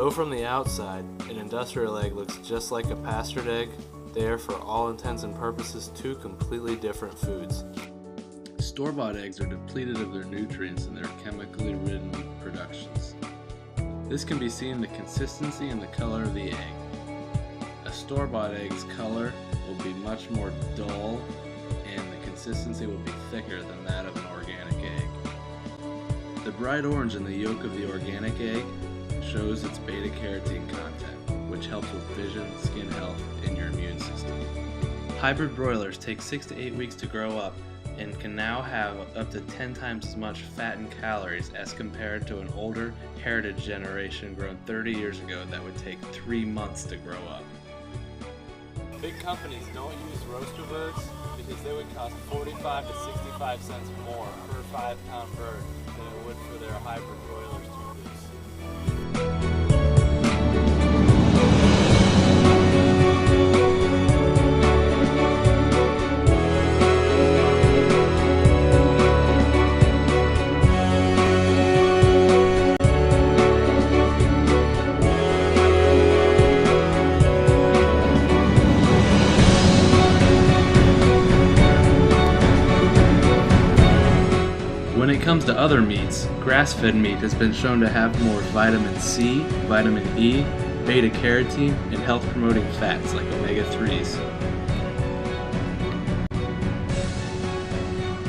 Though from the outside, an industrial egg looks just like a pastured egg, they are for all intents and purposes two completely different foods. Store-bought eggs are depleted of their nutrients in their chemically ridden productions. This can be seen in the consistency and the color of the egg. A store-bought egg's color will be much more dull and the consistency will be thicker than that of an organic egg. The bright orange in the yolk of the organic egg shows its beta-carotene content, which helps with vision, skin health, and your immune system. Hybrid broilers take 6 to 8 weeks to grow up and can now have up to 10 times as much fat and calories as compared to an older heritage generation grown 30 years ago that would take 3 months to grow up. Big companies don't use roaster birds because they would cost 45 to 65 cents more per 5-pound bird than it would for their hybrid broilers to produce. When it comes to other meats, grass-fed meat has been shown to have more vitamin C, vitamin E, beta-carotene, and health-promoting fats like omega-3s.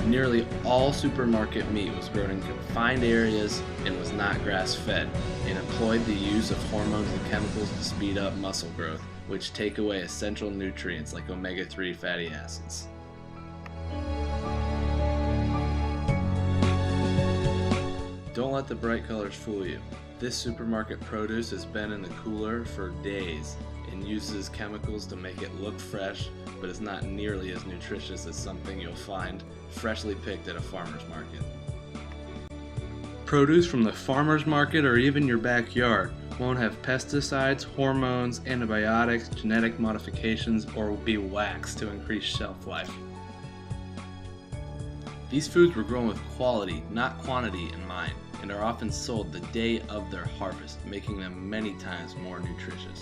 Nearly all supermarket meat was grown in confined areas and was not grass-fed, and employed the use of hormones and chemicals to speed up muscle growth, which take away essential nutrients like omega-3 fatty acids. Don't let the bright colors fool you. This supermarket produce has been in the cooler for days and uses chemicals to make it look fresh, but is not nearly as nutritious as something you'll find freshly picked at a farmer's market. Produce from the farmer's market or even your backyard won't have pesticides, hormones, antibiotics, genetic modifications, or will be waxed to increase shelf life. These foods were grown with quality, not quantity, in mind, and are often sold the day of their harvest, making them many times more nutritious.